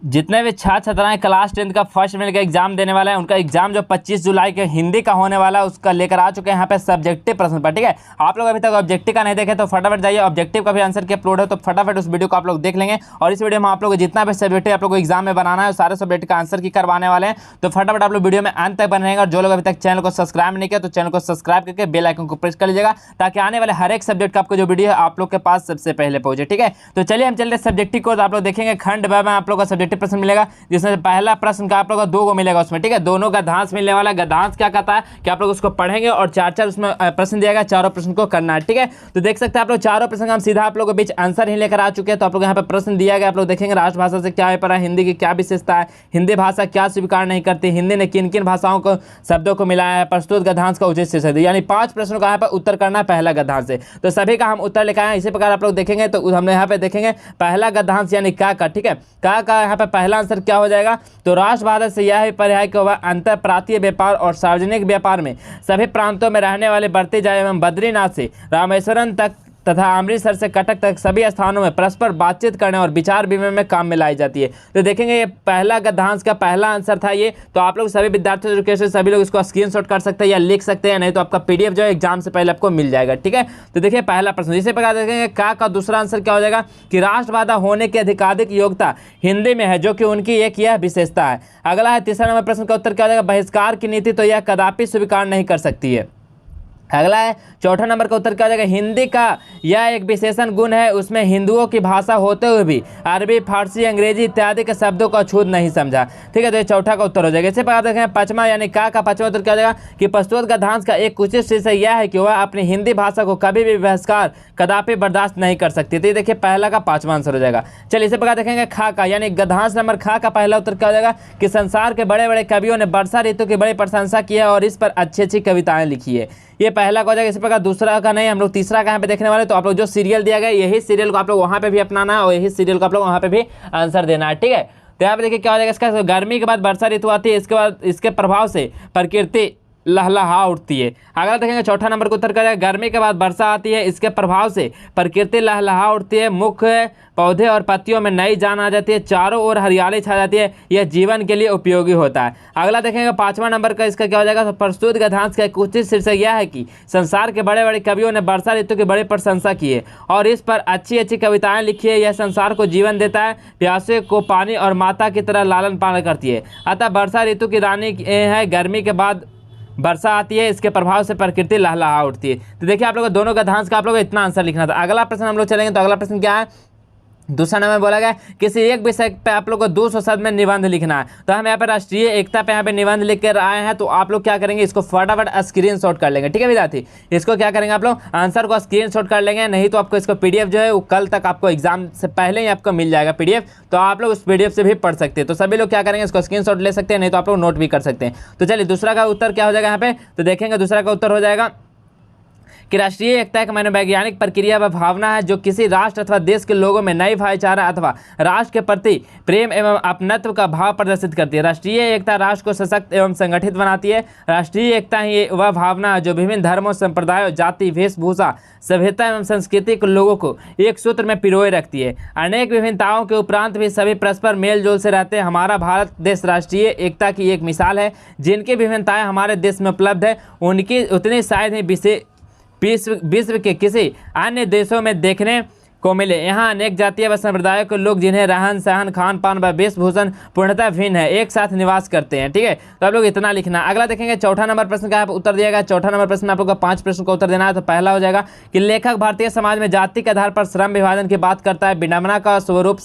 जितने भी छात्र छात्राएं क्लास 10 का फर्स्ट मिनट का एग्जाम देने वाले हैं, उनका एग्जाम जो 25 जुलाई के हिंदी का होने वाला है उसका लेकर आ चुके हैं यहाँ पे सब्जेक्टिव प्रश्न पर। ठीक है, आप लोग अभी तक ऑब्जेक्टिव का नहीं देखे तो फटाफट जाइए, ऑब्जेक्टिव का भी आंसर की अपलोड है तो फटाफट उस वीडियो को आप लोग देख लेंगे। और इस वीडियो में आप लोग जितना भी सब्जेक्टिव आप लोग को एग्जाम में बनाना है सारे सब्जेक्ट का आंसर की करवाने वाले हैं, तो फटाफट आप लोग वीडियो में अंत तक बने रहेंगे। और जो लोग अभी तक चैनल को सब्सक्राइब नहीं किया तो चैनल को सब्सक्राइब करके बेल आइकन को प्रेस कर लीजिएगा, ताकि आने वाले हर एक सब्जेक्ट का आपको जो वीडियो है आप लोग के पास सबसे पहले पहुंचे। ठीक है, तो चलिए हम चलते हैं सब्जेक्टिव कोर्स। आप लोग देखेंगे खंड ब में आप लोग का सब्जेक्टिव प्रश्न मिलेगा, जिसमें पहला प्रश्न का आप लोग को 2 को मिलेगा उसमें। ठीक है, दोनों गद्यांश मिलने वाला। गद्यांश क्या कहता है कि आप लोग उसको पढ़ेंगे और 4-4 उसमें प्रश्न दिया गया, चारों प्रश्न को करना है। ठीक है, तो देख सकते हैं आप लोग चारों प्रश्न का हम सीधा आप लोग के बीच आंसर ही लेकर आ चुके हैं। तो आप लोग यहाँ पे प्रश्न दिया गया, आप लोग देखेंगे राष्ट्रभाषा से क्या अभिप्राय, हिंदी की क्या विशेषता है, हिंदी भाषा क्या स्वीकार नहीं करती, हिंदी ने किन किन भाषाओं को शब्दों को मिलाया है, प्रस्तुत गद्यांश का उचित शीर्षक, यानी 5 प्रश्नों का यहाँ पर उत्तर करना है पहला गद्यांश से। तो सभी का हम उत्तर लेकर आए हैं। इसी प्रकार आप लोग देखेंगे तो हमने यहाँ पे देखेंगे पहला गद्यांश यानी का। ठीक है, का यहाँ पे पहला आंसर क्या हो जाएगा, तो राष्ट्रभाषा से यह अभिप्राय है कि वह अंतरप्रांतीय व्यापार और सार्वजनिक व्यापार में सभी प्रांतों में रहने वाले बढ़ते जाए एवं बद्रीनाथ से रामेश्वरम तक तथा अमृतसर से कटक तक सभी स्थानों में परस्पर बातचीत करने और विचार विनिमय में काम में लाई जाती है। तो देखेंगे ये पहला गद्यांश का पहला आंसर था ये। तो आप लोग सभी विद्यार्थी एजुकेशन सभी लोग इसको स्क्रीनशॉट कर सकते हैं या लिख सकते हैं, नहीं तो आपका पीडीएफ जो है एग्जाम से पहले आपको मिल जाएगा। ठीक है, तो देखिए पहला प्रश्न इसी प्रकार देखेंगे का दूसरा आंसर क्या हो जाएगा कि राष्ट्रभाषा होने की अधिकाधिक योग्यता हिंदी में है, जो कि उनकी एक यह विशेषता है। अगला है तीसरा नंबर प्रश्न का उत्तर क्या हो जाएगा, बहिष्कार की नीति तो यह कदापि स्वीकार नहीं कर सकती है। अगला है चौथा नंबर का उत्तर क्या हो जाएगा, हिंदी का यह एक विशेषण गुण है, उसमें हिंदुओं की भाषा होते हुए भी अरबी, फारसी, अंग्रेजी इत्यादि के शब्दों का छूत नहीं समझा। ठीक है, तो ये चौथा का उत्तर हो जाएगा। इसी प्रकार देखें पांचवा यानी का पांचवा उत्तर क्या हो जाएगा कि प्रस्तुत गद्यांश का एक उचित शीर्षक यह है कि वह अपनी हिंदी भाषा को कभी भी बहिष्कार कदापि बर्दाश्त नहीं कर सकती। तो ये देखिए पहला का पांचवा आंसर हो जाएगा। चलिए इसी प्रकार देखेंगे खा का यानी गद्यांश नंबर खा का पहला उत्तर क्या हो जाएगा कि संसार के बड़े बड़े कवियों ने वर्षा ऋतु की बड़ी प्रशंसा की है और इस पर अच्छी अच्छी कविताएं लिखी है। ये पहला का हो जाएगा। इसी प्रकार दूसरा का नहीं, हम लोग तीसरा का यहाँ पे देखने वाले। तो आप लोग जो सीरियल दिया गया यही सीरियल को आप लोग वहाँ पे भी अपनाना है और यही सीरियल को आप लोग वहाँ पे भी आंसर देना है। ठीक है, तो यहाँ पे देखिए क्या हो जाएगा इसका, गर्मी के बाद वर्षा ऋतु आती है, इसके बाद इसके प्रभाव से प्रकृति लहलहा उठती है। अगला देखेंगे चौथा नंबर का उत्तर क्या जाएगा, गर्मी के बाद वर्षा आती है, इसके प्रभाव से प्रकृति लहलहा उठती है, मुख्य पौधे और पत्तियों में नई जान आ जाती है, चारों ओर हरियाली छा जाती है, यह जीवन के लिए उपयोगी होता है। अगला देखेंगे पांचवा नंबर का इसका क्या हो जाएगा, तो प्रस्तुत गद्यांश का एक उचित शीर्षक यह है कि संसार के बड़े बड़े कवियों ने वर्षा ऋतु की बड़ी प्रशंसा की है और इस पर अच्छी अच्छी कविताएं लिखी है। यह संसार को जीवन देता है, प्यासे को पानी और माता की तरह लालन पालन करती है, अतः वर्षा ऋतु की रानी है। गर्मी के बाद वर्षा आती है, इसके प्रभाव से प्रकृति लहलहा उठती है। तो देखिए आप लोगों को दोनों गद्यांश का आप लोगों को इतना आंसर लिखना था। अगला प्रश्न हम लोग चलेंगे, तो अगला प्रश्न क्या है, दूसरा नंबर बोला गया किसी एक विषय पे आप लोग को 200 शब्द में निबंध लिखना है। तो हम यहाँ पे राष्ट्रीय एकता पे यहाँ पे निबंध लिख कर आए हैं। तो आप लोग क्या करेंगे, इसको फटाफट स्क्रीनशॉट कर लेंगे। ठीक है विद्यार्थी, इसको क्या करेंगे आप लोग आंसर को स्क्रीनशॉट कर लेंगे, नहीं तो आपको इसको पीडीएफ जो है वो कल तक आपको एग्जाम से पहले ही आपको मिल जाएगा पीडीएफ, तो आप लोग उस पीडीएफ से भी पढ़ सकते हैं। तो सभी लोग क्या करेंगे, इसको स्क्रीनशॉट ले सकते हैं, नहीं तो आप लोग नोट भी कर सकते हैं। तो चलिए दूसरा का उत्तर क्या हो जाएगा यहाँ पे, तो देखेंगे दूसरा का उत्तर हो जाएगा कि राष्ट्रीय एकता एक मनोवैज्ञानिक प्रक्रिया व भावना है जो किसी राष्ट्र अथवा देश के लोगों में नई भाईचारा अथवा राष्ट्र के प्रति प्रेम एवं अपनत्व का भाव प्रदर्शित करती है। राष्ट्रीय एकता राष्ट्र को सशक्त एवं संगठित बनाती है। राष्ट्रीय एकता ही वह भावना है जो विभिन्न धर्मों, संप्रदायों, जाति, वेशभूषा, सभ्यता एवं संस्कृति के लोगों को एक सूत्र में पिरोए रखती है। अनेक विभिन्नताओं के उपरांत भी सभी परस्पर मेल जोल से रहते हैं। हमारा भारत देश राष्ट्रीय एकता की एक मिसाल है। जिनकी विभिन्नताएं हमारे देश में उपलब्ध है उनकी उतनी शायद ही विश्व के किसी अन्य देशों में देखने को मिले। यहाँ अनेक जातीय व संप्रदायों के लोग जिन्हें रहन सहन, खान पान व वेशभूषण पूर्णतः भिन्न है, एक साथ निवास करते हैं। ठीक है, तो आप लोग इतना लिखना। अगला देखेंगे चौथा नंबर प्रश्न का उत्तर दिया गया। चौथा नंबर प्रश्न में आप लोग को 5 प्रश्न का उत्तर देना है। तो पहला हो जाएगा कि लेखक भारतीय समाज में जाति के आधार पर श्रम विभाजन की बात करता है। विडंबना का स्वरूप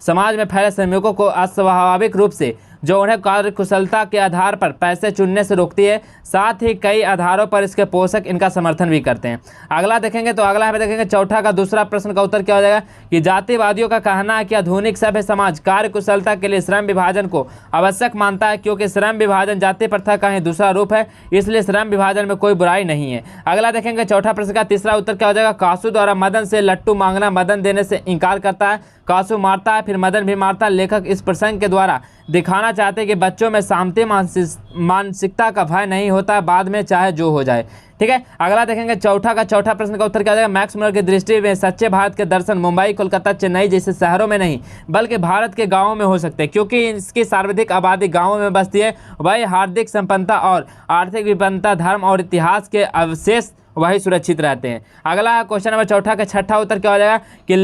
समाज में फैले संयोगों को अस्वाभाविक रूप से जो उन्हें कार्य कुशलता के आधार पर पैसे चुनने से रोकती है, साथ ही कई आधारों पर इसके पोषक इनका समर्थन भी करते हैं। अगला देखेंगे, तो अगला हमें देखेंगे चौथा का दूसरा प्रश्न का उत्तर क्या हो जाएगा कि जातिवादियों का कहना है कि आधुनिक सभ्य समाज कार्य कुशलता के लिए श्रम विभाजन को आवश्यक मानता है, क्योंकि श्रम विभाजन जाति प्रथा का ही दूसरा रूप है, इसलिए श्रम विभाजन में कोई बुराई नहीं है। अगला देखेंगे चौथा प्रश्न का तीसरा उत्तर क्या हो जाएगा, कासू द्वारा मदन से लट्टू मांगना मदन देने से इनकार करता है। कासू मारता है, फिर मदन भी मारता है। लेखक इस प्रसंग के द्वारा दिखाना चाहते हैं कि बच्चों में शांति मानसिकता का भय नहीं होता, बाद में चाहे जो हो जाए। ठीक है, अगला देखेंगे चौथा प्रश्न का उत्तर क्या जाएगा। मैक्स मुलर की दृष्टि में सच्चे भारत के दर्शन मुंबई, कोलकाता, चेन्नई जैसे शहरों में नहीं बल्कि भारत के गांवों में हो सकते हैं, क्योंकि इसकी सर्वाधिक आबादी गांवों में बसती है। वही हार्दिक संपन्नता और आर्थिक विपन्नता, धर्म और इतिहास के अवशेष वही सुरक्षित रहते हैं। अगला क्वेश्चन नंबर चौथा का छठा उत्तर क्या हो जाएगा कि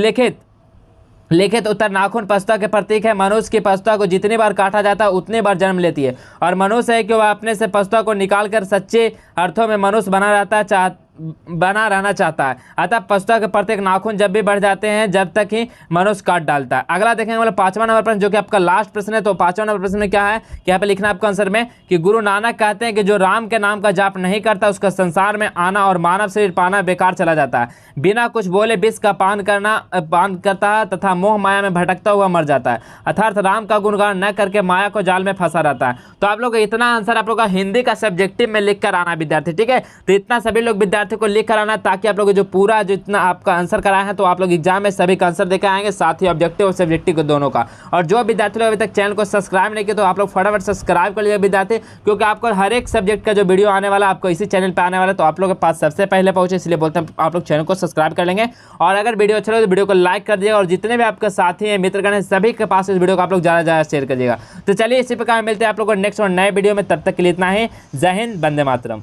लिखित उत्तर नाखून पशुता के प्रतीक है। मनुष्य की पशुता को जितनी बार काटा जाता है उतनी बार जन्म लेती है, और मनुष्य है कि वह अपने से पशुता को निकालकर सच्चे अर्थों में मनुष्य बना रहना चाहता है। अतः पशुता के प्रत्येक नाखून जब भी बढ़ जाते हैं जब तक ही मनुष्य काट डालता है। अगला देखेंगे मतलब 5वां नंबर प्रश्न, जो कि आपका लास्ट प्रश्न है। तो 5वां नंबर प्रश्न में क्या है कि यहाँ पे लिखना है आपको आंसर में कि गुरु नानक कहते हैं कि जो राम के नाम का जाप नहीं करता उसका संसार में आना और मानव शरीर पाना बेकार चला जाता है। बिना कुछ बोले विष का पान करता है तथा मोह माया में भटकता हुआ मर जाता है, अर्थात राम का गुणगान न करके माया को जाल में फंसा रहता है। तो आप लोग इतना आंसर आप लोग का हिंदी का सब्जेक्टिव में लिख कर आना विद्यार्थी। ठीक है, तो इतना सभी लोग विद्यार्थी को लिख कर आना, ताकि आप लोग जो पूरा जो इतना आपका आंसर कराया है तो आप लोग एग्जाम में सभी का आंसर देकर आएंगे, साथ ही ऑब्जेक्टिव और सब्जेक्टिव को दोनों का। और जो विद्यार्थी लोग अभी तक चैनल को सब्सक्राइब नहीं किया तो आप लोग फटाफट सब्सक्राइब कर लीजिए विद्यार्थी, क्योंकि आपको हर एक सब्जेक्ट का जो वीडियो आने वाला आपको इसी चैनल पर आने वाला, तो आप लोग के पास सबसे पहले पहुंचे, इसलिए बोलते हैं आप लोग चैनल को सब्सक्राइब कर लेंगे। और अगर वीडियो अच्छा लगे तो वीडियो को लाइक कर दिएगा, और जितने भी आपके साथी हैं मित्रगण हैं सभी के पास इस वीडियो को आप लोग ज़्यादा शेयर करिएगा। तो चलिए इसी प्रकार मिलते हैं आप लोग को नेक्स्ट और नए वीडियो में, तब तक के लिए इतना ही। जय हिंद, वंदे मातरम।